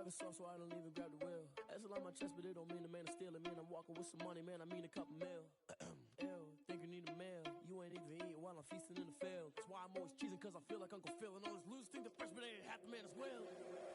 walking slow, so I don't even grab the wheel. That's a lot on my chest, but it don't mean the man is stealing. Man, I'm walking with some money, man, I mean a couple mil. Ew, think you need a meal. You ain't even eating while I'm feasting in the field. That's why I'm always cheesing, cause I feel like Uncle Phil. And all this loose think the freshman ain't half the man as well.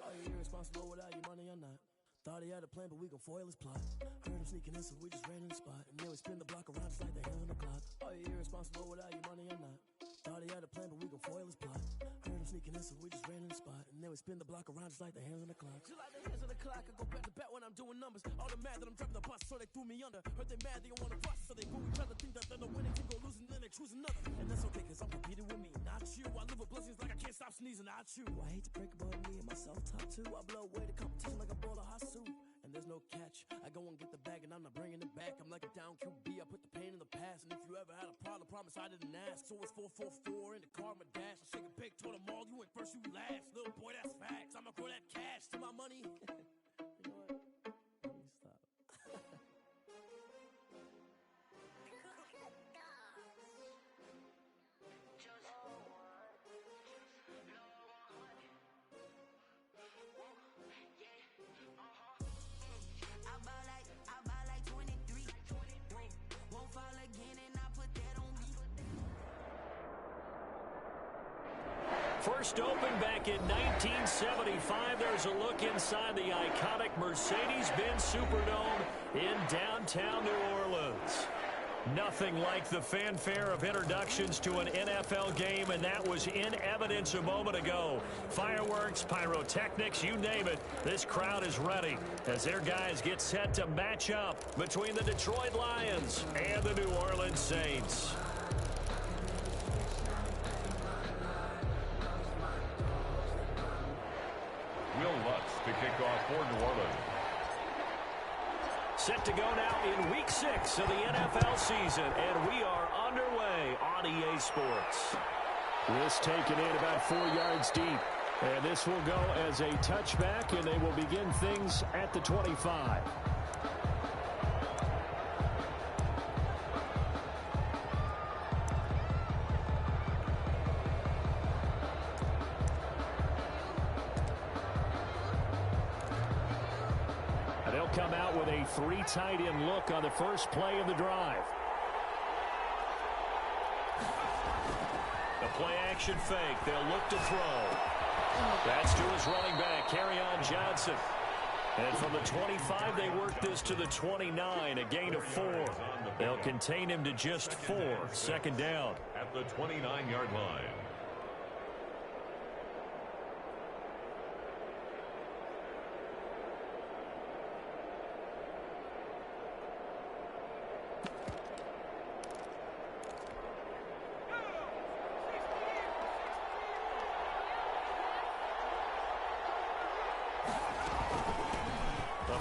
Are you irresponsible without your money or not? Thought he had a plan, but we gon' foil his plot. Heard him sneaking in, so we just ran in the spot. And then we spin the block around just like the hands on the clock. Are you irresponsible without your money or not? Thought he had a plan, but we gon' foil his plot. Heard him sneaking in, so we just ran in the spot. And then we spin the block around just like the hands on the clock. Just like the hands on the clock, I go back to back when I'm doing numbers. All the mad that I'm dropping the bus, so they threw me under. Heard they mad, they don't wanna bust, so they boo each other. Think that they're the winning team, go losing, then they choose another. And that's okay, cause I'm competing with me, not you. I live with blessings like I can't stop sneezing, not you. I hate to break it, but me and myself top two. I blow away the competition like a bowl of hot soup. And there's no catch. I go and get the bag and I'm not bringing it back. I'm like a down QB, I put the pain in the past. And if you ever had a problem, promise I didn't ask. So it's 444 in the car, my dash. I shake a big, told them all, you ain't first, you last. Little boy, that's facts. I'ma grow that cash to my money. You know what? Let me stop. First opened back in 1975, there's a look inside the iconic Mercedes-Benz Superdome in downtown New Orleans. Nothing like the fanfare of introductions to an NFL game, and that was in evidence a moment ago. Fireworks, pyrotechnics, you name it, this crowd is ready as their guys get set to match up between the Detroit Lions and the New Orleans Saints. To kick off for New Orleans. Set to go now in Week 6 of the NFL season, and we are underway on EA Sports. This taken in about 4 yards deep, and this will go as a touchback, and they will begin things at the 25. Come out with a 3 tight end look on the first play of the drive. The play action fake. They'll look to throw. That's to his running back, Kerryon Johnson. And from the 25, they work this to the 29, a gain of 4. They'll contain him to just 4. Second down. At the 29-yard line.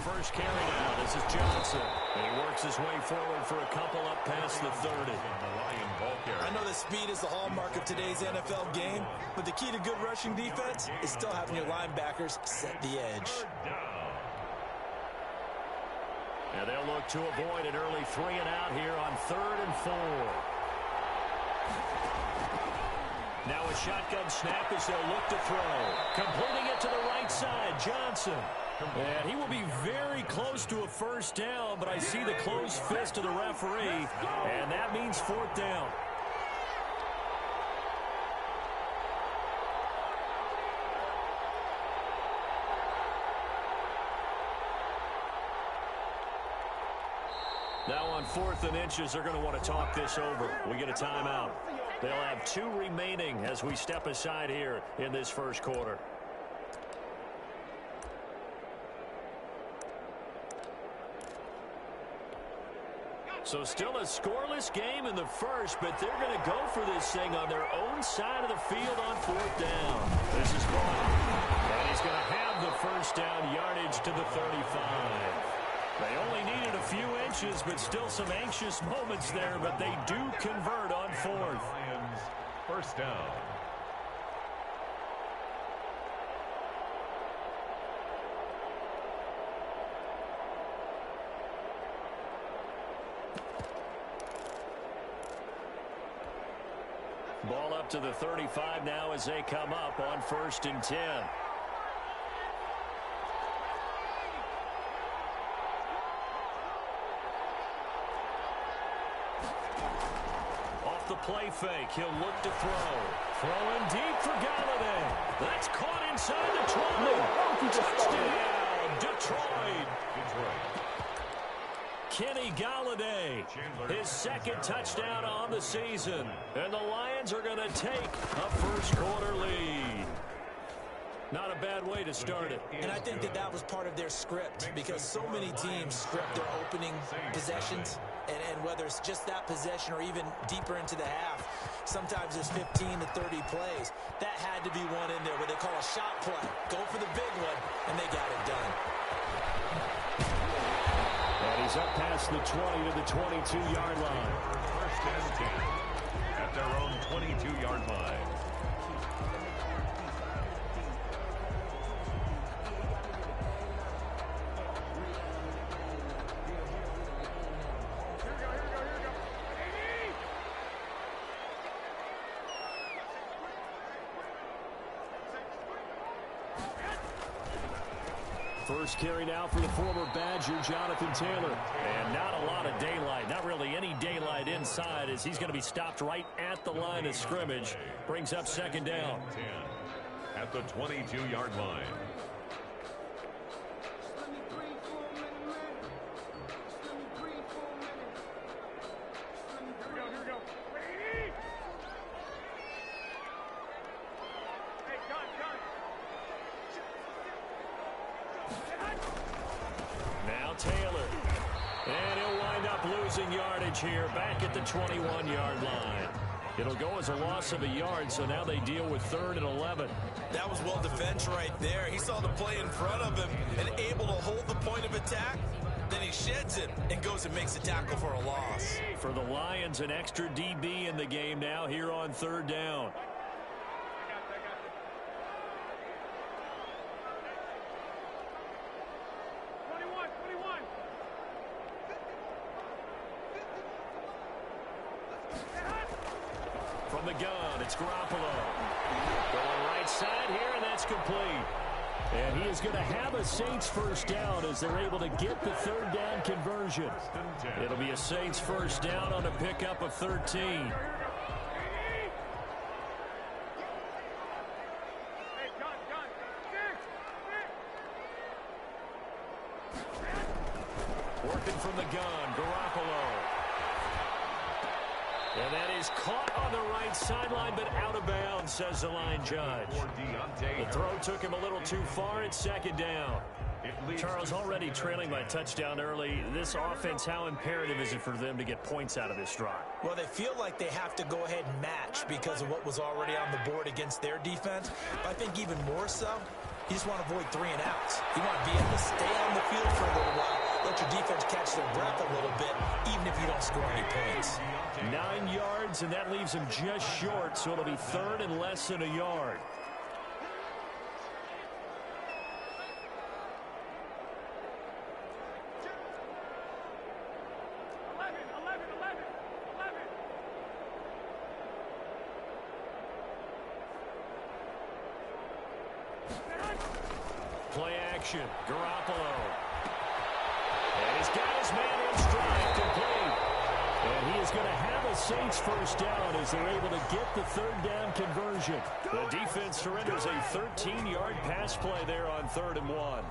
First carry now. This is Johnson. And he works his way forward for a couple up past the 30. I know that speed is the hallmark of today's NFL game, but the key to good rushing defense is still having your linebackers set the edge. And they'll look to avoid an early 3 and out here on 3rd and 4. Now a shotgun snap as they'll look to throw. Completing it to the right side, Johnson. And he will be very close to a first down, but I see the closed fist of the referee, and that means 4th down. Now on 4th and inches, they're going to want to talk this over. We get a timeout. They'll have 2 remaining as we step aside here in this first quarter. So still a scoreless game in the first, but they're going to go for this thing on their own side of the field on 4th down. This is caught. And he's going to have the first down yardage to the 35. They only needed a few inches, but still some anxious moments there, but they do convert on 4th. Lions, first down. Ball up to the 35 now as they come up on 1st and 10. play fake. He'll look to throw. Throwing deep for Galladay. That's caught inside the 20. Touchdown, Detroit. Kenny Galladay, his second touchdown on the season. And the Lions are going to take a first-quarter lead. Not a bad way to start it. And I think that was part of their script, because so many teams script their opening possessions, and whether it's just that possession or even deeper into the half, sometimes there's 15 to 30 plays. That had to be one in there where they call a shot play. Go for the big one, and they got it done. And he's up past the 20 to the 22-yard line. First and 10 at their own 22-yard line. First carry now for the former Badger, Jonathan Taylor. And not a lot of daylight, not really any daylight inside, as he's going to be stopped right at the line of scrimmage. Brings up second down. 10 at the 22-yard line. Taylor. And he'll wind up losing yardage here back at the 21-yard line. It'll go as a loss of a yard, so now they deal with 3rd and 11. That was well defense right there. He saw the play in front of him and able to hold the point of attack. Then he sheds it and goes and makes a tackle for a loss. For the Lions, an extra DB in the game now here on 3rd down. From the gun, it's Garoppolo. Going right side here, and that's complete. And he is going to have a Saints first down as they're able to get the 3rd down conversion. It'll be a Saints first down on a pickup of 13. Working from the gun, Garoppolo. And that is caught on the right sideline, but out of bounds, says the line judge. The throw took him a little too far. It's second down. Charles, already trailing by touchdown early. This offense, how imperative is it for them to get points out of this drive? Well, they feel like they have to go ahead and match because of what was already on the board against their defense. But I think even more so, you just want to avoid 3 and outs. You want to be able to stay on the field for a little while, let your defense catch their breath a little bit, even if you don't score any points. 9 yards, and that leaves him just short, so it'll be 3rd and less than a yard. Play action, Garoppolo. And he's got his man in stride, complete. And he is going to have a Saints first down as they're able to get the 3rd down conversion. The defense surrenders a 13-yard pass play there on 3rd and 1.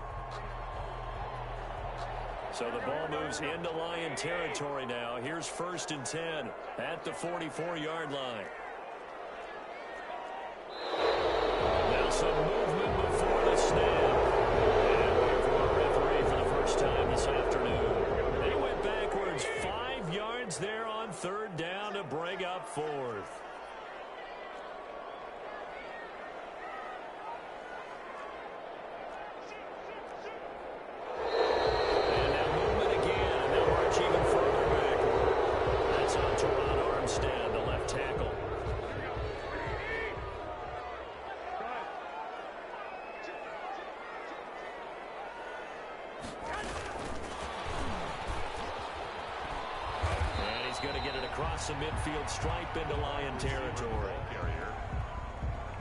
So the ball moves into Lion territory now. Here's 1st and 10 at the 44-yard line. Now some movement before the snap. And wait for a referee for the first time this afternoon. They went backwards 5 yards there on 3rd down to bring up 4th. And now movement again, and they'll march even further backward. That's on Teron Armstead, the left tackle. Going to get it across the midfield stripe into Lion territory.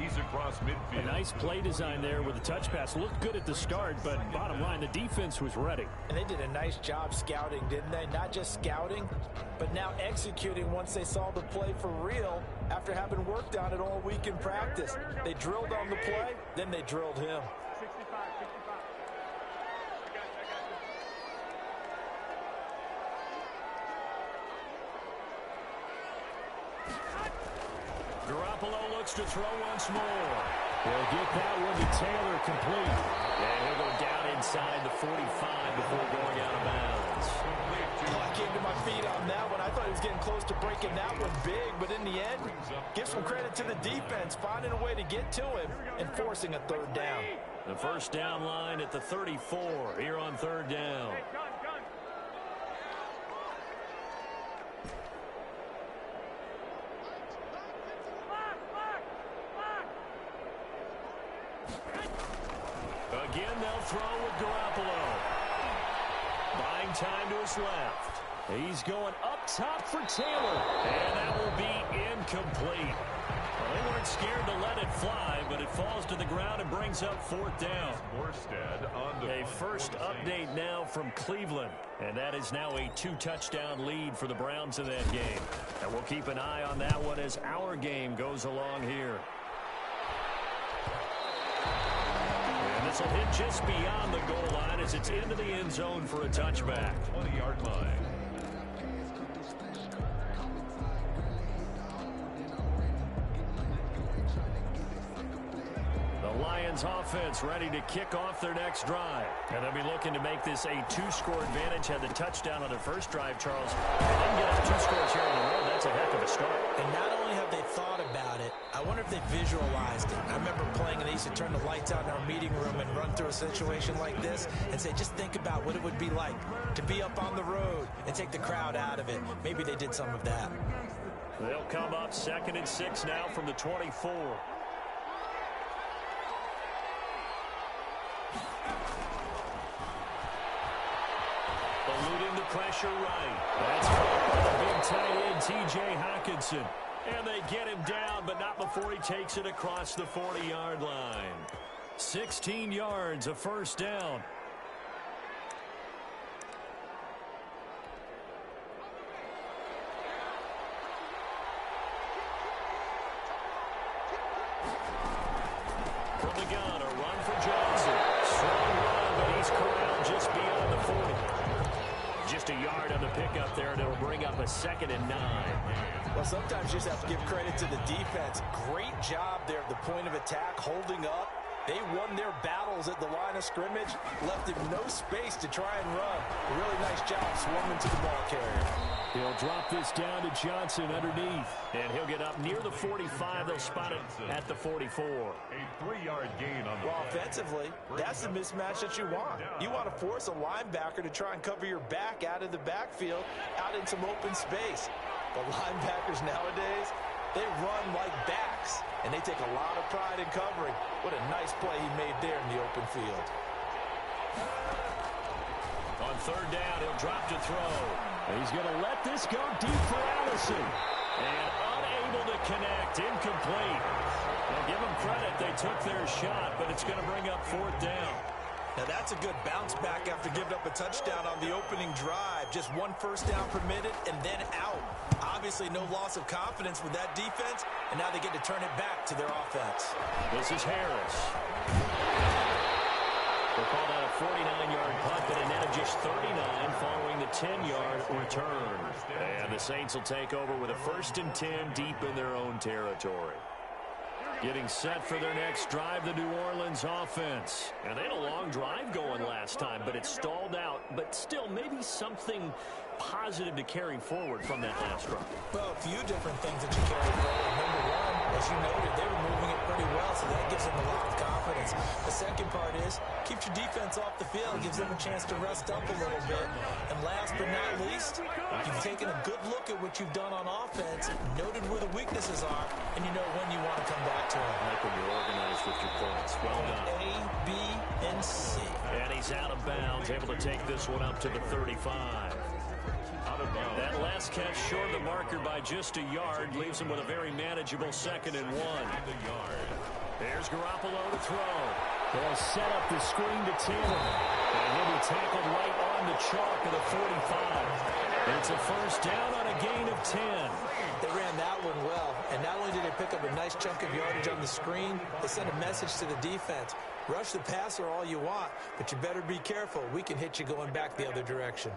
He's across midfield. A nice play design there with the touch pass. Looked good at the start, but bottom line, the defense was ready. And they did a nice job scouting, didn't they? Not just scouting, but now executing once they saw the play for real after having worked on it all week in practice. They drilled on the play, then they drilled him. Garoppolo looks to throw once more. They'll get that one to Taylor complete. And he'll go down inside the 45 before going out of bounds. Oh, I came to my feet on that one. I thought he was getting close to breaking that one big, but in the end, give some credit to the defense, finding a way to get to him and forcing a third down. The first down line at the 34 here on third down. Again, they'll throw with Garoppolo. Buying time to his left. He's going up top for Taylor. And that will be incomplete. Well, they weren't scared to let it fly, but it falls to the ground and brings up fourth down. A first update now from Cleveland. And that is now a 2-touchdown lead for the Browns in that game. And we'll keep an eye on that one as our game goes along here. This will hit just beyond the goal line as it's into the end zone for a touchback. 20-yard line. The Lions offense ready to kick off their next drive. And they'll be looking to make this a 2-score advantage. Had the touchdown on their first drive, Charles. And then get us 2 scores here in a row. That's a heck of a start. And not only have they thought about it, I wonder if they visualized it. I remember playing and they used to turn the lights out in our meeting room and run through a situation like this and say, just think about what it would be like to be up on the road and take the crowd out of it. Maybe they did some of that. They'll come up 2nd and 6 now from the 24. Eluding the pressure right. That's caught by the big tight end, T.J. Hockenson. And they get him down, but not before he takes it across the 40-yard line. 16 yards, a first down. From the gun, a run for Johnson. Strong run, but he's corralled just beyond the 40. Just a yard on the pickup there, and it'll bring up a 2nd and 9. Well, sometimes you just have to give credit to the defense. Great job there at the point of attack, holding up. They won their battles at the line of scrimmage, left him no space to try and run. A really nice job swarming to the ball carrier. He'll drop this down to Johnson underneath. And he'll get up near the 45. They'll spot it at the 44. A 3-yard gain on the Well, play. offensively, that's the mismatch that you want. You want to force a linebacker to try and cover your back out of the backfield, out in some open space. But linebackers nowadays, they run like backs, and they take a lot of pride in covering. What a nice play he made there in the open field. On third down, he'll drop to throw. He's going to let this go deep for Allison. And unable to connect, incomplete. Well, give them credit, they took their shot, but it's going to bring up fourth down. Now that's a good bounce back after giving up a touchdown on the opening drive. Just 1 first down permitted and then out. Obviously no loss of confidence with that defense, and now they get to turn it back to their offense. This is Harris. They'll call that a 49-yard punt, but a net of just 39 following the 10-yard return. And the Saints will take over with a 1st and 10 deep in their own territory. Getting set for their next drive, the New Orleans offense. And they had a long drive going last time, but it stalled out. But still, maybe something positive to carry forward from that last drive. Well, a few different things that you carry forward. Number one, as you noted, they were moving it pretty well, so that gives them a lot of confidence. The second part is, keeps your defense off the field, gives them a chance to rest up a little bit. And last but not least, you've taken a good look at what you've done on offense, noted where the weaknesses are, and you know when you want to come back to them. I like when you're organized with your points. Well done. A, B, and C. And he's out of bounds, able to take this one up to the 35. Out out of bounds. That last catch short of the marker by just a yard leaves him with a very manageable 2nd and 1. There's Garoppolo to throw. They'll set up the screen to Taylor. And he'll be tackled right on the chalk of the 45. It's a first down on a gain of 10. They ran that one well, and not only did they pick up a nice chunk of yardage on the screen, they sent a message to the defense. Rush the passer all you want, but you better be careful. We can hit you going back the other direction.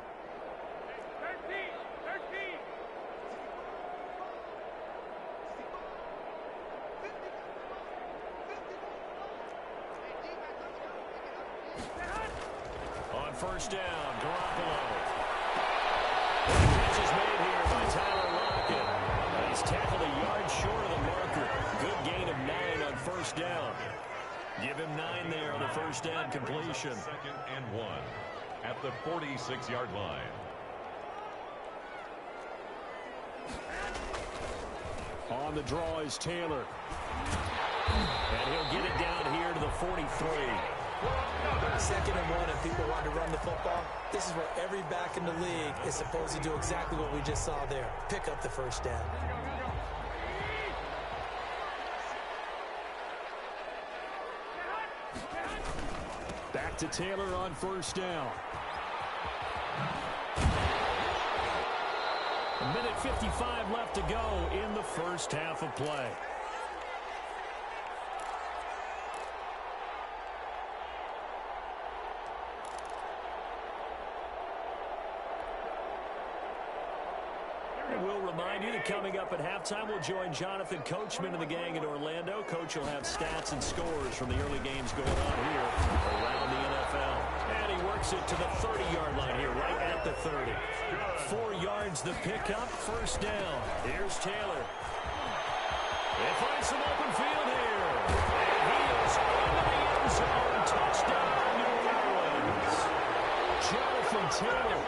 On first down, Garoppolo. The catch is made here by Tyler Lockett. He's tackled a yard short of the marker. Good gain of 9 on first down. Give him 9 there on the first down completion. 2nd and 1 at the 46-yard line. On the draw is Taylor. And he'll get it down here to the 43. 2nd and 1, and people want to run the football. This is where every back in the league is supposed to do exactly what we just saw there. Pick up the first down. Back to Taylor on first down. A minute 55 left to go in the first half of play. We'll remind you that coming up at halftime, we'll join Jonathan Coachman and the gang in Orlando. Coach will have stats and scores from the early games going on here around the NFL. And he works it to the 30-yard line here, right at the 30. 4 yards the pickup, first down. Here's Taylor. They find some open field here. And he is into the end zone. Touchdown, New Orleans. Jonathan Taylor.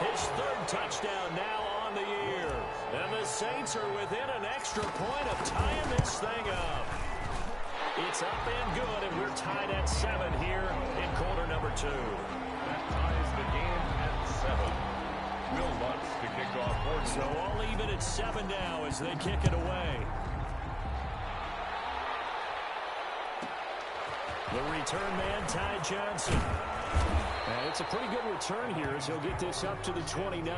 His 3rd touchdown now on the year. And the Saints are within an extra point of tying this thing up. It's up and good, and we're tied at 7 here in quarter number 2. That ties the game at 7. Will Lutz to kick off. So all even at 7 now as they kick it away. The return man, Ty Johnson. And it's a pretty good return here as he'll get this up to the 29.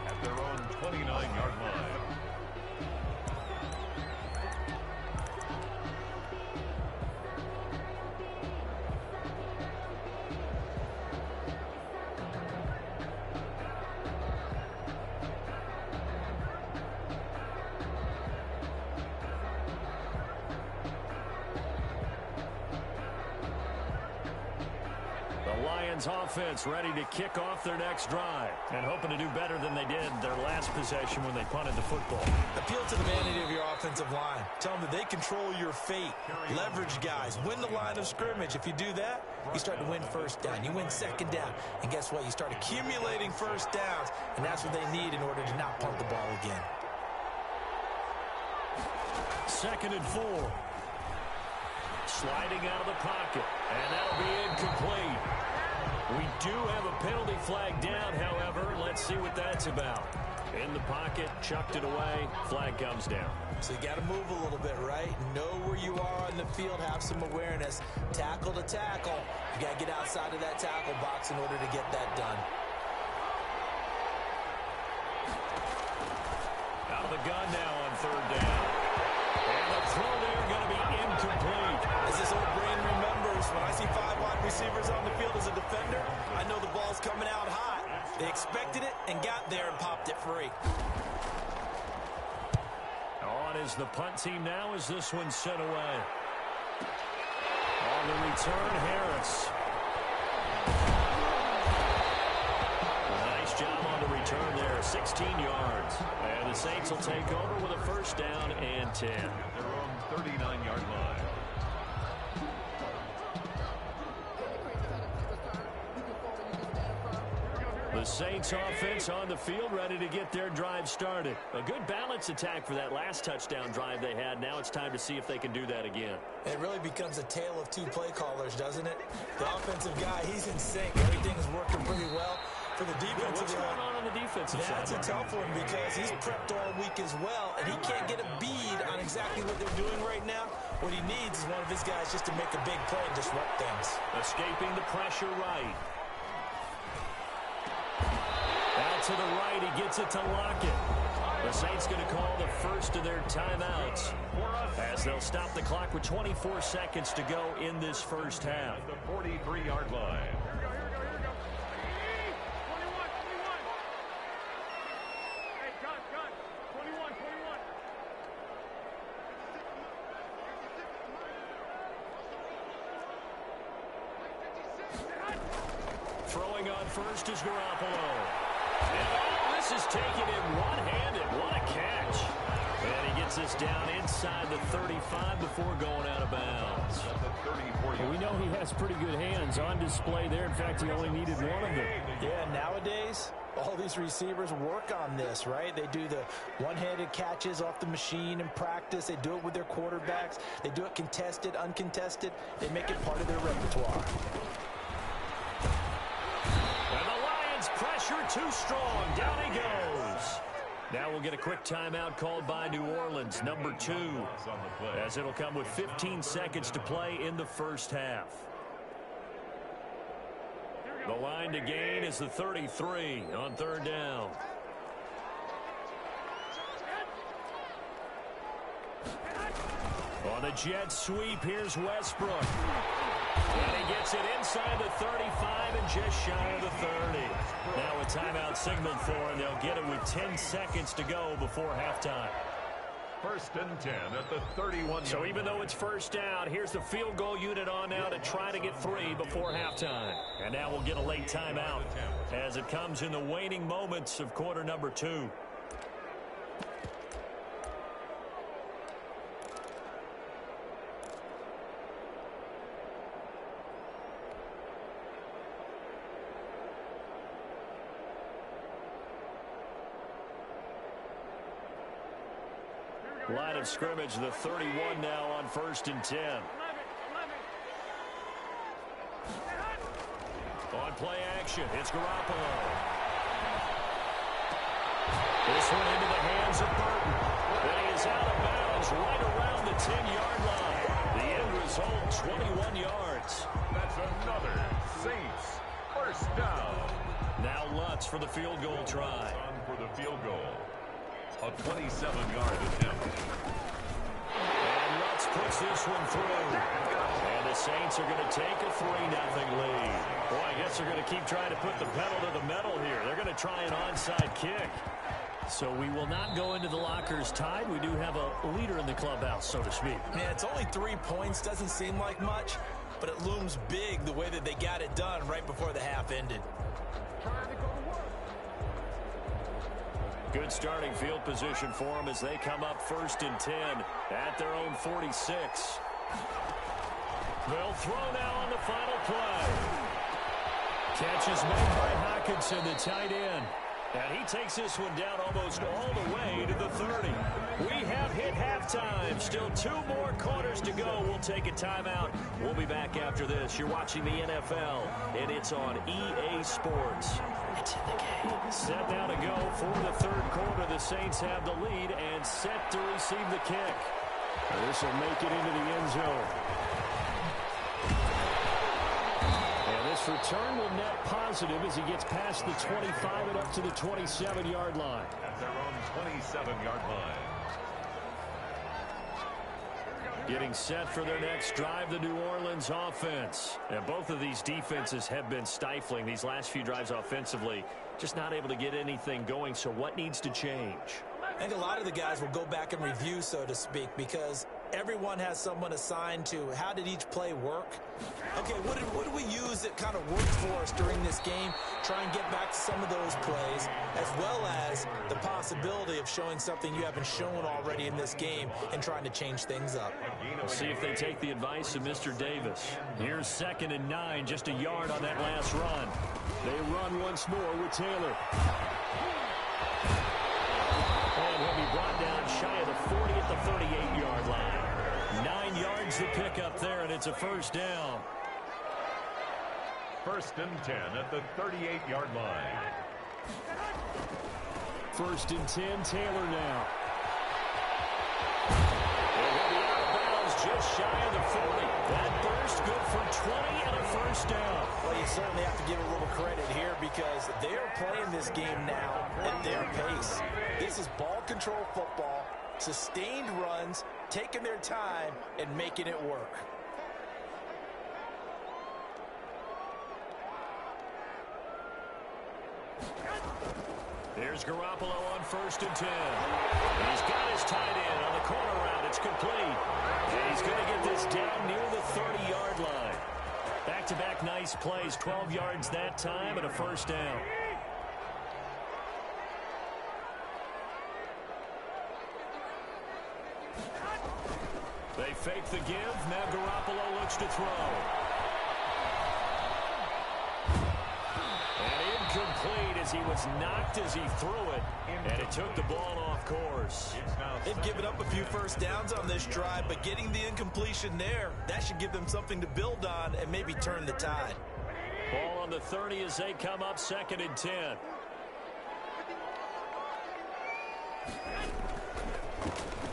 At their own 29-yard line. Offense ready to kick off their next drive and hoping to do better than they did their last possession when they punted the football. Appeal to the vanity of your offensive line. Tell them that they control your fate. Leverage guys. Win the line of scrimmage. If you do that, you start to win first down. You win 2nd down. And guess what? You start accumulating first downs, and that's what they need in order to not punt the ball again. 2nd and 4. Sliding out of the pocket, and that'll be incomplete. We do have a penalty flag down, however. Let's see what that's about. In the pocket, chucked it away, flag comes down. So you got to move a little bit, right? Know where you are on the field, have some awareness. Tackle to tackle. You got to get outside of that tackle box in order to get that done. Out of the gun now on 3rd down. And the throw there going to be incomplete. As this old brain remembers, when I see 5 wide receivers on the field as a defender, I know the ball's coming out hot. They expected it and got there and popped it free. On is the punt team now as this one's sent away. On the return, Harris. Nice job on the return there, 16 yards. And the Saints will take over with a first down and 10. At their own 39-yard line. The Saints offense on the field ready to get their drive started. A good balance attack for that last touchdown drive they had. Now it's time to see if they can do that again. It really becomes a tale of 2 play callers, doesn't it? The offensive guy, he's in sync. Everything is working pretty well. For the defensive What's going on the defensive side? That's a tough one because he's prepped all week as well, and he can't get a bead on exactly what they're doing right now. What he needs is one of his guys just to make a big play and disrupt things. Escaping the pressure right. Out to the right, he gets it to Lockett. The Saints going to call the first of their timeouts as they'll stop the clock with 24 seconds to go in this first half. At the 43-yard line. Throwing on first is Garoppolo. And this is taken in one-handed. What a catch. And he gets this down inside the 35 before going out of bounds. Well, we know he has pretty good hands on display there. In fact, he only needed one of them. Yeah, nowadays, all these receivers work on this, right? They do the one-handed catches off the machine in practice. They do it with their quarterbacks. They do it contested, uncontested. They make it part of their repertoire. And the Lions pressure too strong. Down he goes. Now we'll get a quick timeout called by New Orleans, number 2, as it'll come with 15 seconds to play in the first half. The line to gain is the 33 on third down. On the jet sweep, here's Westbrook. And he gets it inside the 35 and just shy of the 30. Now a timeout signaled for, and they'll get it with 10 seconds to go before halftime. First and 10 at the 31. So even though it's first down, here's the field goal unit on now to try to get 3 before halftime. And now we'll get a late timeout as it comes in the waning moments of quarter number 2. Line of scrimmage, the 31 now on first and 10. On play action, it's Garoppolo. This one into the hands of Burton. Then he is out of bounds right around the 10-yard line. The end result, 21 yards. That's another Saints first down. Now Lutz for the field goal try. On for the field goal. A 27-yard attempt. And Lutz puts this one through. And the Saints are going to take a 3-0 lead. Boy, I guess they're going to keep trying to put the pedal to the metal here. They're going to try an onside kick. So we will not go into the lockers tied. We do have a leader in the clubhouse, so to speak. Yeah, it's only 3 points. Doesn't seem like much, but it looms big the way that they got it done right before the half ended. Good starting field position for them as they come up first and 10 at their own 46. They'll throw now on the final play. Catch is made by Hockenson, the tight end. And he takes this one down almost all the way to the 30. We have hit halftime. Still 2 more quarters to go. We'll take a timeout. We'll be back after this. You're watching the NFL, and it's on EA Sports. It's in the game. Set now to go for the third quarter. The Saints have the lead and set to receive the kick. This will make it into the end zone. And this return will net positive as he gets past the 25 and up to the 27-yard line. At their own 27-yard line. Getting set for their next drive, the New Orleans offense. And both of these defenses have been stifling these last few drives offensively. Just not able to get anything going, so what needs to change? I think a lot of the guys will go back and review, so to speak, because everyone has someone assigned to how did each play work. Okay, what did we use that kind of worked for us during this game? Try and get back to some of those plays, as well as the possibility of showing something you haven't shown already in this game and trying to change things up. We'll see if they take the advice of Mr. Davis. Here's 2nd and 9, just a yard on that last run. They run once more with Taylor. And he'll be brought down shy of the 40 at the 38-yard line. 9 yards to pick up there, and it's a first down. first and 10 at the 38-yard line. First and 10, Taylor now. They'll be out of bounds just shy of the 40. That burst good for 20 and a first down. Well, you certainly have to give a little credit here because they are playing this game now at their pace. This is ball control football, sustained runs, taking their time, and making it work. Here's Garoppolo on first and 10. He's got his tight end on the corner route. It's complete. And he's going to get this down near the 30-yard line. Back-to-back nice plays, 12 yards that time and a first down. They fake the give. Now Garoppolo looks to throw. Complete as he was knocked as he threw it, and it took the ball off course. They've given up a few first downs on this drive, but getting the incompletion there, that should give them something to build on and maybe turn the tide. Ball on the 30 as they come up second and 10.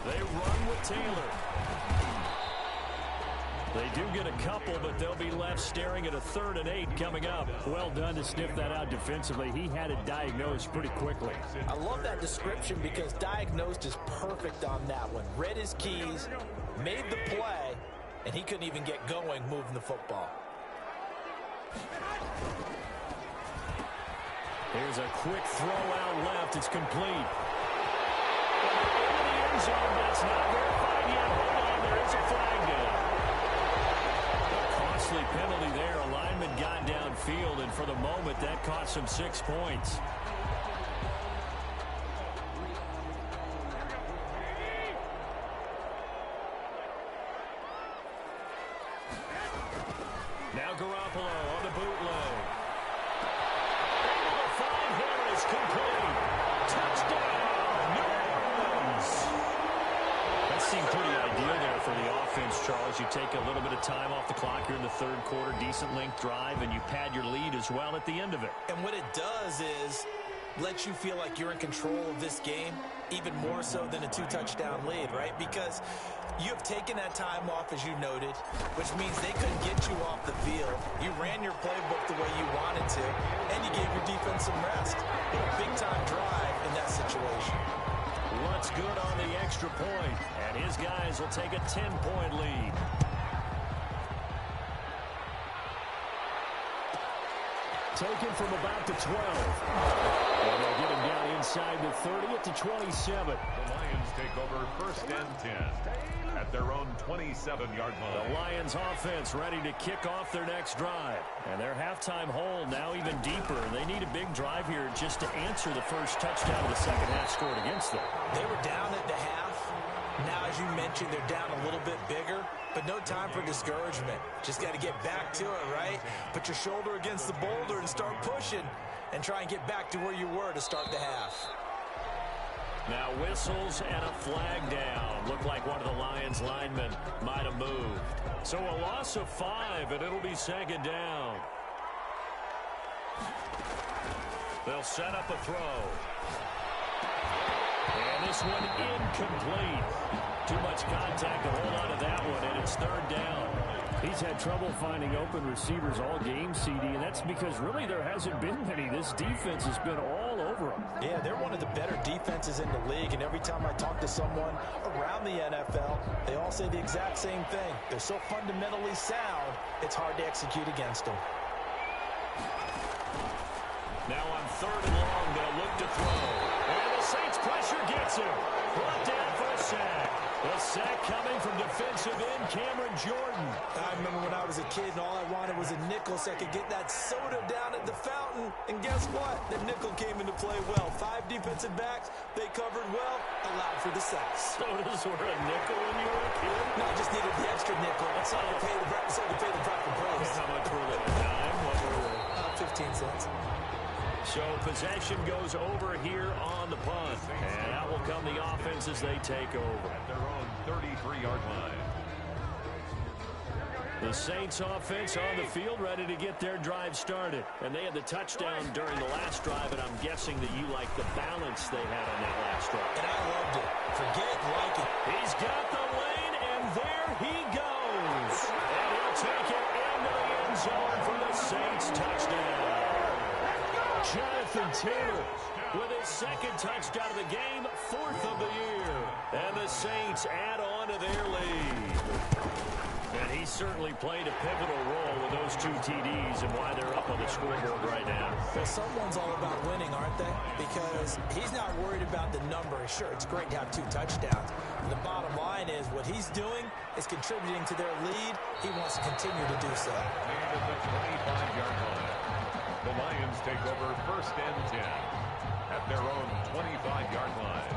They run with Taylor. They do get a couple, but they'll be left staring at a 3rd and 8 coming up. Well done to sniff that out defensively. He had it diagnosed pretty quickly. I love that description because diagnosed is perfect on that one. Read his keys, made the play, and he couldn't even get going moving the football. Here's a quick throw out left. It's complete. Into the end zone. That's not verified yet. Hold on. There is a flag down. Costly penalty there. A lineman got downfield, and for the moment, that cost him 6 points. Now Garoppolo on the bootleg. Able to find Harris, complete. Touchdown, New Orleans. That seemed pretty ideal there for the offense, Charles. You take a little bit of time off the clock here in the 3rd quarter, decent length drive, and you pad your lead as well at the end of it. And what it does is let you feel like you're in control of this game, even more so than a 2-touchdown lead, right? Because you have taken that time off, as you noted, which means they couldn't get you off the field. You ran your playbook the way you wanted to, and you gave your defense some rest. A big-time drive in that situation. What's good on the extra point, and his guys will take a 10-point lead. Taken from about the 12. And they'll get him down inside the 30 at the 27. The Lions take over first and 10 at their own 27-yard line. The Lions offense ready to kick off their next drive. And their halftime hole now even deeper. They need a big drive here just to answer the first touchdown of the second half scored against them. They were down at the half. Now, as you mentioned, they're down a little bit bigger, but no time for discouragement. Just got to get back to it, right? Put your shoulder against the boulder and start pushing and try and get back to where you were to start the half. Now whistles and a flag down. Looked like one of the Lions linemen might have moved. So a loss of 5, and it'll be second down. They'll set up a throw. And this one incomplete. Too much contact to hold on to that one, and it's 3rd down. He's had trouble finding open receivers all game, CD, and that's because really there hasn't been many. This defense has been all over them. Yeah, they're one of the better defenses in the league, and every time I talk to someone around the NFL, they all say the exact same thing. They're so fundamentally sound, it's hard to execute against them. Now on 3rd and long, they'll look to throw. And the Saints pressure gets him. Brought down for a sack. The sack coming from defensive end Cameron Jordan. I remember when I was a kid and all I wanted was a nickel so I could get that soda down at the fountain. And guess what? The nickel came into play well. 5 defensive backs, they covered well, allowed for the sacks. Sodas were a nickel when you were a kid? No, I just needed the extra nickel. So I could pay the proper price. How much were they? A dime? What were they? 15 cents. So possession goes over here on the punt. And out will come the offense as they take over. At their own 33-yard line. The Saints offense on the field, ready to get their drive started. And they had the touchdown during the last drive, and I'm guessing that you like the balance they had on that last drive. And I loved it. Forget liking. He's got the lane, and there he goes. And he'll take it into the end zone for the Saints touchdown. Jonathan Taylor with his second touchdown of the game, 4th of the year. And the Saints add on to their lead. And he certainly played a pivotal role with those 2 TDs and why they're up on the scoreboard right now. Well, someone's all about winning, aren't they? Because he's not worried about the number. Sure, it's great to have 2 touchdowns. And the bottom line is what he's doing is contributing to their lead. He wants to continue to do so. At the 25-yard line. The Lions take over 1st and 10 at their own 25-yard line.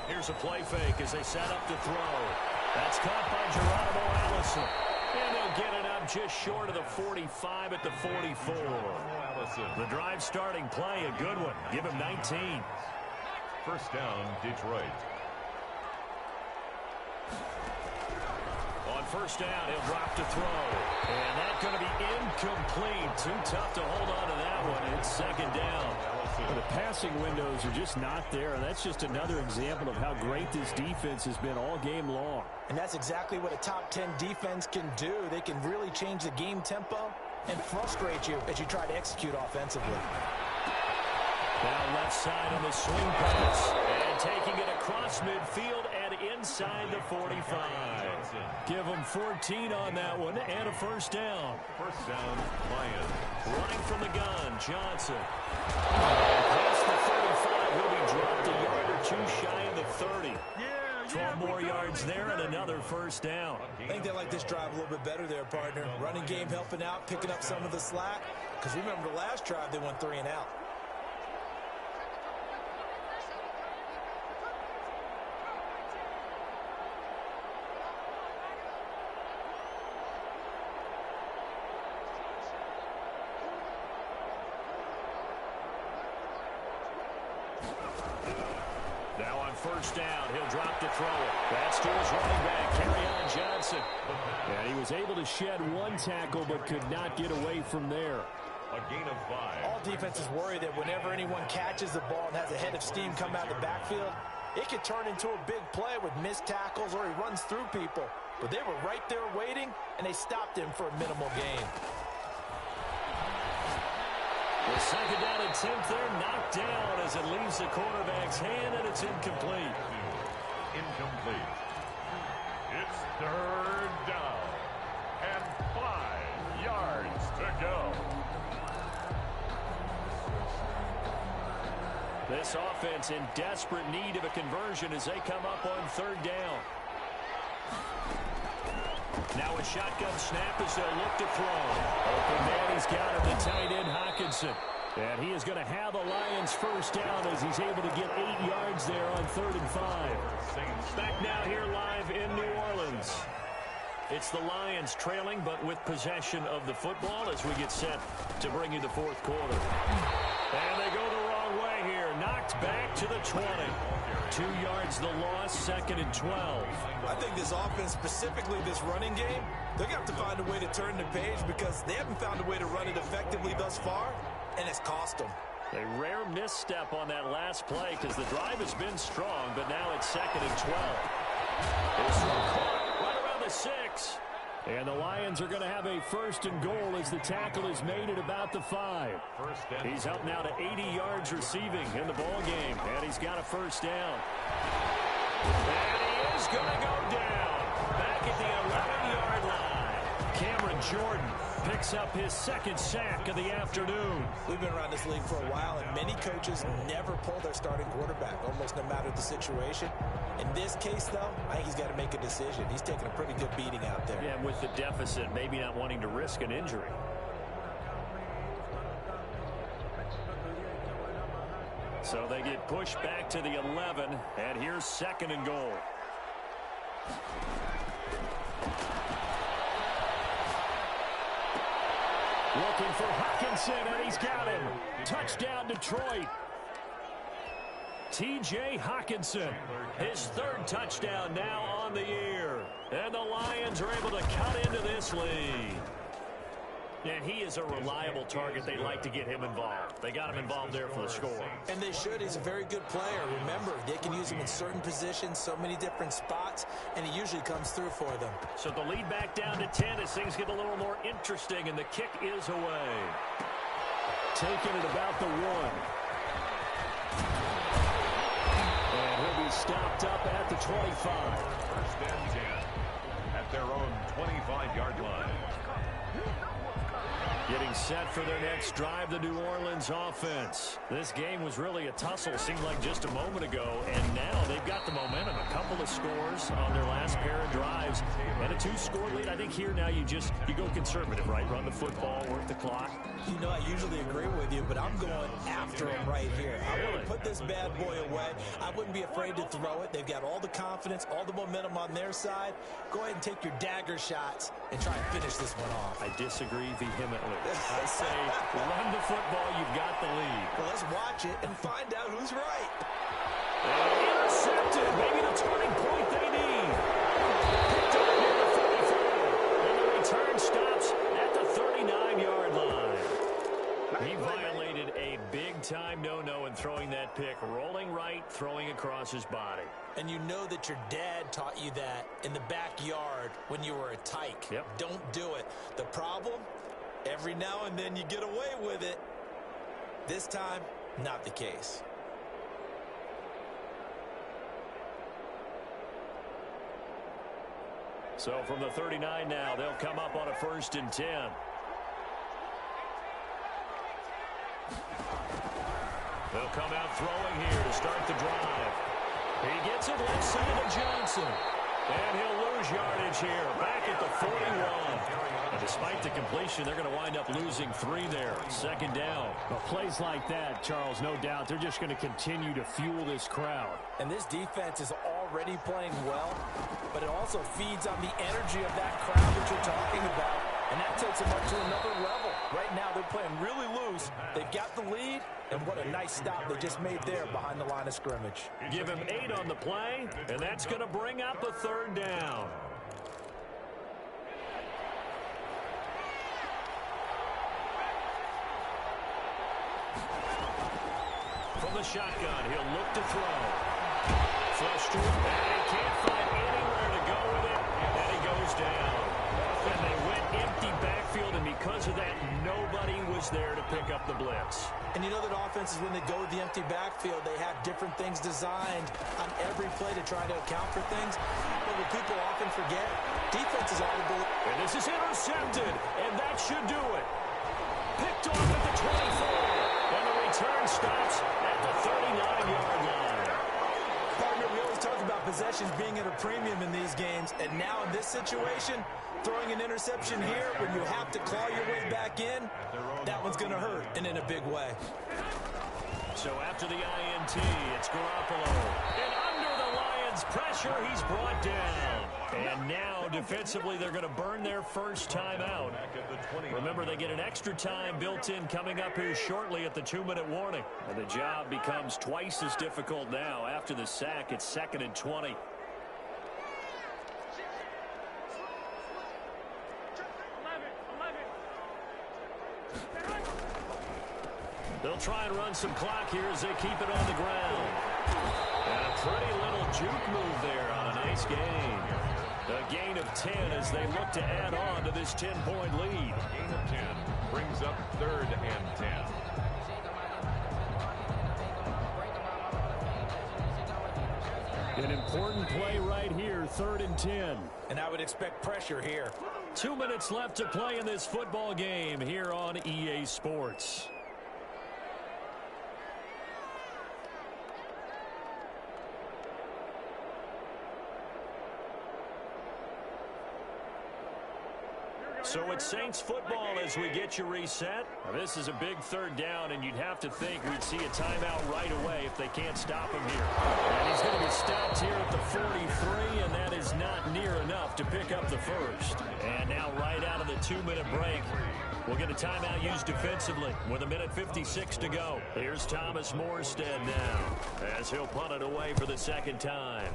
Here's a play fake as they set up to throw. That's caught by Geronimo Allison. And they'll get it up just short of the 45 at the 44. The drive starting play, a good one. Give him 19. 1st down, Detroit. On 1st down, he'll drop to throw. And that's going to be incomplete. Too tough to hold on to that one. It's 2nd down. Well, the passing windows are just not there, and that's just another example of how great this defense has been all game long. And that's exactly what a top 10 defense can do. They can really change the game tempo and frustrate you as you try to execute offensively. Now left side on the swing pass. And taking it across midfield and inside the 45. Give them 14 on that one and a 1st down. 1st down, Lions. Running from the gun, Johnson. Across the 35, he'll be dropped a yard or 2 shy of the 30. 12 more yards there and another 1st down. I think they like this drive a little bit better there, partner. Running game helping out, picking up some of the slack. Because remember the last drive, they went 3 and out. Now on 1st down, he'll drop to throw it. That's to his running back, Kerryon Johnson. And he was able to shed 1 tackle but could not get away from there. A gain of 5. All defenses worry that whenever anyone catches the ball and has a head of steam come out of the backfield, it could turn into a big play with missed tackles or he runs through people. But they were right there waiting, and they stopped him for a minimal gain. The 2nd down attempt there knocked down as it leaves the quarterback's hand, and it's incomplete. Incomplete. It's 3rd down and 5 yards to go. This offense in desperate need of a conversion as they come up on 3rd down. Now a shotgun snap as they'll look to throw. Open man, he's got him, the tight end Hockenson. And he is going to have the Lions 1st down as he's able to get 8 yards there on 3rd and 5. Back now here live in New Orleans. It's the Lions trailing, but with possession of the football as we get set to bring you the 4th quarter. And they go the wrong way here. Knocked back to the 20. 2 yards the loss, 2nd and 12. I think this offense, specifically this running game, they're going to have to find a way to turn the page because they haven't found a way to run it effectively thus far, and it's cost them. A rare misstep on that last play because the drive has been strong, but now it's 2nd and 12. This one caught right around the 6. And the Lions are going to have a 1st and goal as the tackle is made at about the 5. He's up now to 80 yards receiving in the ball game, and he's got a 1st down. And he is going to go down back at the 11-yard line. Cameron Jordan picks up his 2nd sack of the afternoon. We've been around this league for a while, and many coaches never pull their starting quarterback, almost no matter the situation. In this case, though, I think he's got to make a decision. He's taking a pretty good beating out there. Yeah, with the deficit, maybe not wanting to risk an injury. So they get pushed back to the 11, and here's 2nd and goal. Looking for Hockenson, and he's got him. Touchdown, Detroit. T.J. Hockenson, his third touchdown now on the year. And the Lions are able to cut into this lead. And he is a reliable target. They like to get him involved. They got him involved there for the score. And they should. He's a very good player. Remember, they can use him in certain positions, so many different spots, and he usually comes through for them. So the lead back down to 10 as things get a little more interesting, and the kick is away. Taking it about the 1. And he'll be stopped up at the 25. First and 10 at their own 25-yard line. Getting set for their next drive, the New Orleans offense. This game was really a tussle, seemed like just a moment ago, and now they've got the momentum. A couple of scores on their last pair of drives, and a 2-score lead. I think here now you go conservative, right? Run the football, work the clock. You know, I usually agree with you, but I'm going after him right here. I want to put this bad boy away. I wouldn't be afraid to throw it. They've got all the confidence, all the momentum on their side. Go ahead and take your dagger shots and try and finish this one off. I disagree vehemently. I say run the football, you've got the lead. Well, let's watch it and find out who's right. Intercepted, maybe the turning point they need. Picked up near the 44, and the return stops at the 39-yard line. He violated a big-time no-no in throwing that pick, rolling right, throwing across his body. And you know that your dad taught you that in the backyard when you were a tyke. Yep. Don't do it. The problem? Every now and then you get away with it. This time, not the case. So from the 39 now, they'll come up on a 1st and 10. They'll come out throwing here to start the drive. He gets it left side to Johnson. And he'll lose yardage here, back at the 41. And despite the completion, they're going to wind up losing 3 there. 2nd down. Well, plays like that, Charles, no doubt, they're just going to continue to fuel this crowd. And this defense is already playing well, but it also feeds on the energy of that crowd that you're talking about. And that takes them up to another level. Right now, they're playing really loose. They've got the lead, and what a nice stop they just made there behind the line of scrimmage. Give him 8 on the play, and that's going to bring up a 3rd down. From the shotgun, he'll look to throw. Flush to him, and he can't find anywhere to go with it, and he goes down. And they went empty backfield, and because of that, nobody was there to pick up the blitz. And you know that offenses, when they go with the empty backfield, they have different things designed on every play to try to account for things. But what people often forget, defense is all about. And this is intercepted, and that should do it. Picked off at the 24, and the return stops at the 39-yard line. Partner, we always talk about possessions being at a premium in these games, and now in this situation, throwing an interception here when you have to claw your way back in, that one's going to hurt, and in a big way. So after the INT, it's Garoppolo. And under the Lions' pressure, he's brought down. And now, defensively, they're going to burn their first time out. Remember, they get an extra time built in coming up here shortly at the 2-minute warning. And the job becomes twice as difficult now. After the sack, it's 2nd and 20. They'll try and run some clock here as they keep it on the ground. And a pretty little juke move there on a nice gain. A gain of 10 as they look to add on to this 10-point lead. Gain of 10 brings up 3rd and 10. An important play right here, 3rd and 10. And I would expect pressure here. 2 minutes left to play in this football game here on EA Sports. So it's Saints football as we get you reset. Now, this is a big 3rd down, and you'd have to think we'd see a timeout right away if they can't stop him here. And he's going to be stopped here at the 43, and that is not near enough to pick up the first. And now right out of the 2-minute break, we'll get a timeout used defensively with 1:56 to go. Here's Thomas Morstead now as he'll punt it away for the second time.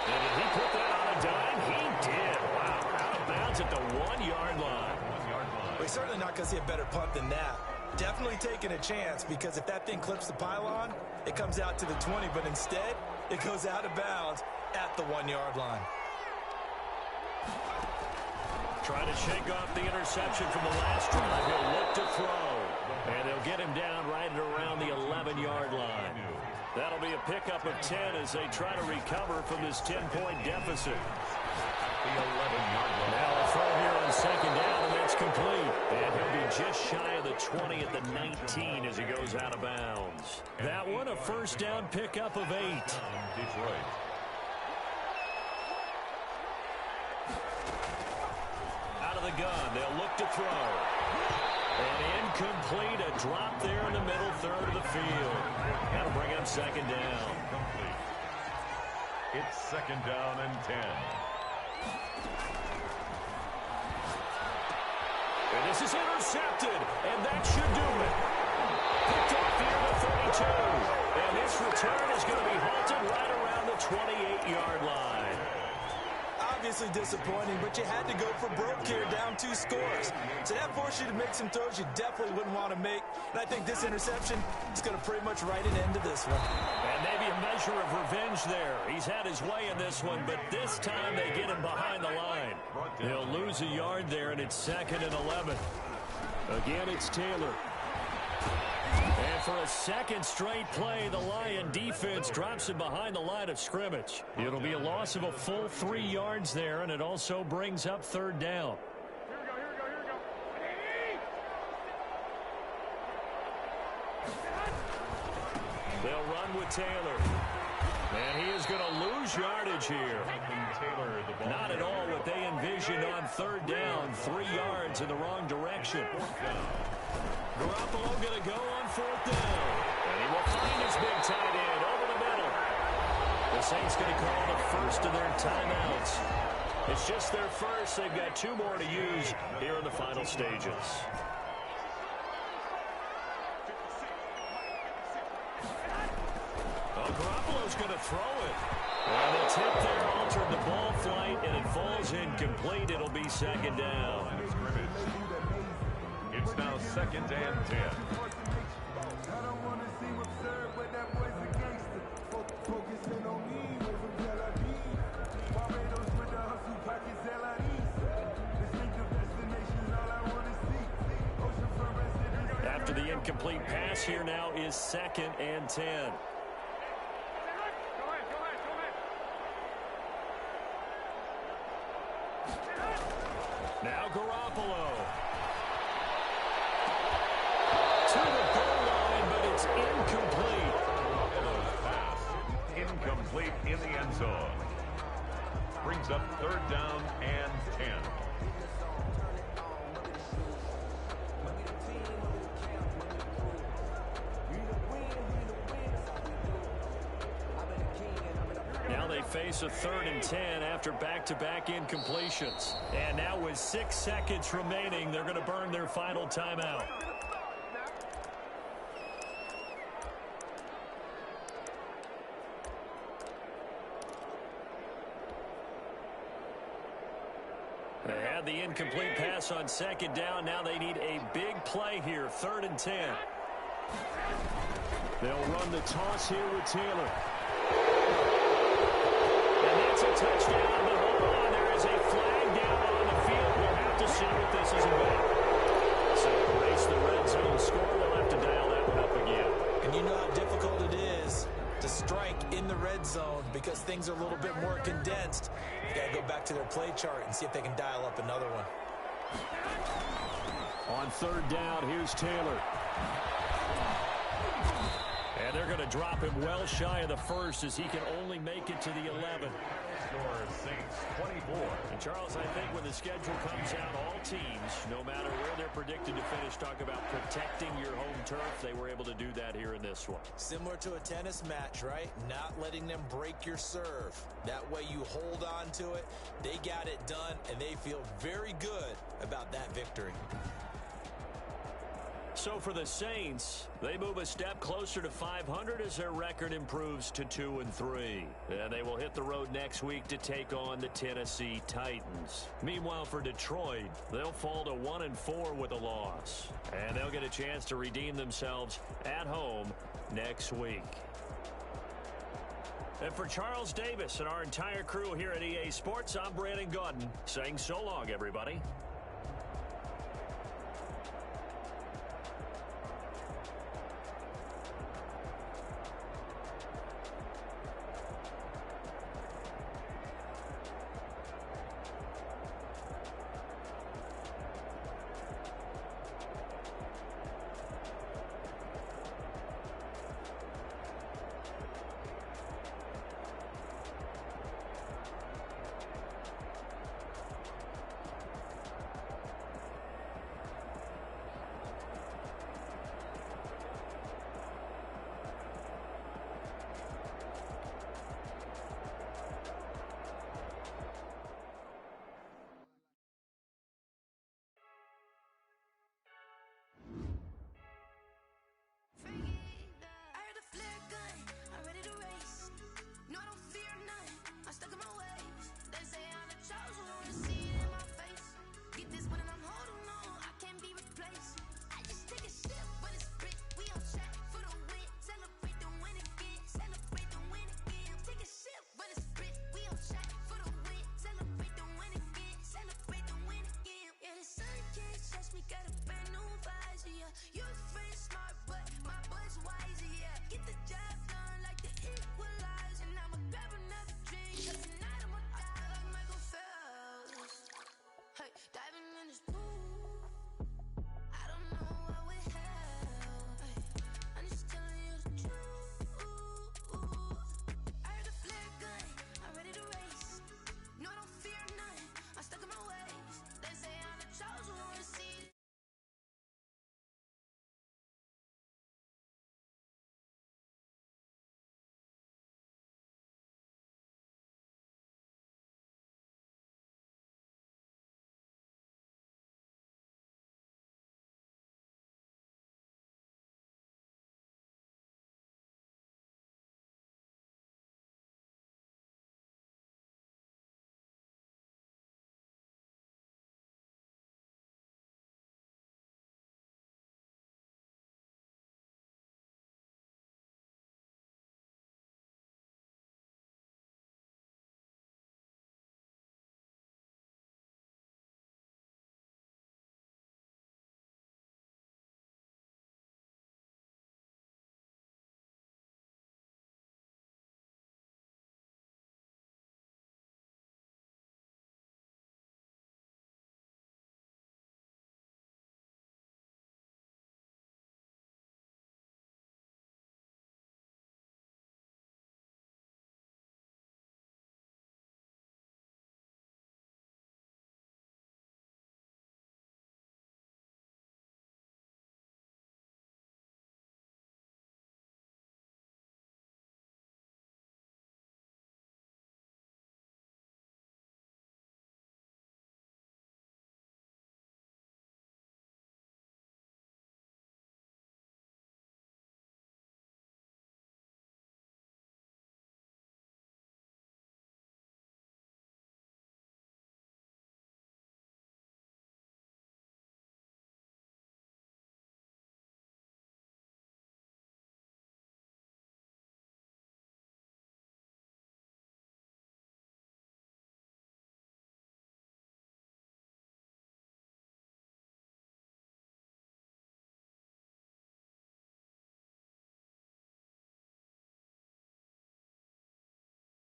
And did he put that on a dime? He did. Wow, out of bounds at the 1-yard line. We're certainly not going to see a better punt than that. Definitely taking a chance, because if that thing clips the pylon, it comes out to the 20, but instead, it goes out of bounds at the 1-yard line. Trying to shake off the interception from the last drive. He'll look to throw. And they'll get him down right around the 11-yard line. That'll be a pickup of 10 as they try to recover from this 10-point deficit. The 11-yard line. Now a throw here on second down, and that's complete. And he'll be just shy of the 20 at the 19 as he goes out of bounds. That one, a first down pickup of 8. Detroit. Out of the gun, they'll look to throw. And incomplete, a drop there in the middle third of the field. That'll bring up second down. Complete. It's second down and 10. And this is intercepted, and that should do it. Picked off here at the 32. And this return is going to be halted right around the 28-yard line. Obviously disappointing, but you had to go for broke here, down 2 scores. So that forced you to make some throws you definitely wouldn't want to make. And I think this interception is going to pretty much write an end to this one. And maybe a measure of revenge there. He's had his way in this one, but this time they get him behind the line. He'll lose a yard there, and it's second and 11. Again, it's Taylor. And for a second straight play, the Lion defense drops him behind the line of scrimmage. It'll be a loss of a full 3 yards there, and it also brings up third down. They'll run with Taylor. And he is going to lose yardage here. Not at all what they envisioned on third down. 3 yards in the wrong direction. Garoppolo going to go on fourth down. And he will find his big tight end over the middle. The Saints going to call the first of their timeouts. It's just their first. They've got 2 more to use here in the final stages. Garoppolo's going to throw it. And the tip there altered the ball flight, and it falls incomplete. It'll be second down. It's now second and 10. After the incomplete pass, here now is second and 10. Now Garoppolo. To the goal line, but it's incomplete. Garoppolo's pass incomplete in the end zone. Brings up third down and 10. Now they face a 3rd and 10 after back-to-back incompletions. And now with 6 seconds remaining, they're going to burn their final timeout. They had the incomplete pass on second down. Now they need a big play here, 3rd and 10. They'll run the toss here with Taylor. And that's a touchdown, but hold on, there is a flag down on the field. We'll have to see what this is about. So erase the red zone score. They'll have to dial that one up again. And you know how difficult it is to strike in the red zone because things are a little bit more condensed. You got to go back to their play chart and see if they can dial up another one. On third down, here's Taylor. And they're going to drop him well shy of the first as he can only make it to the 11. Score Saints 24. And Charles, I think when the schedule comes out, all teams, no matter where they're predicted to finish, talk about protecting your home turf. They were able to do that here in this one. Similar to a tennis match, right? Not letting them break your serve. That way you hold on to it. They got it done, and they feel very good about that victory. So for the Saints, they move a step closer to 500 as their record improves to 2-3. And they will hit the road next week to take on the Tennessee Titans. Meanwhile, for Detroit, they'll fall to 1-4 with a loss. And they'll get a chance to redeem themselves at home next week. And for Charles Davis and our entire crew here at EA Sports, I'm Brandon Gaudin saying so long, everybody.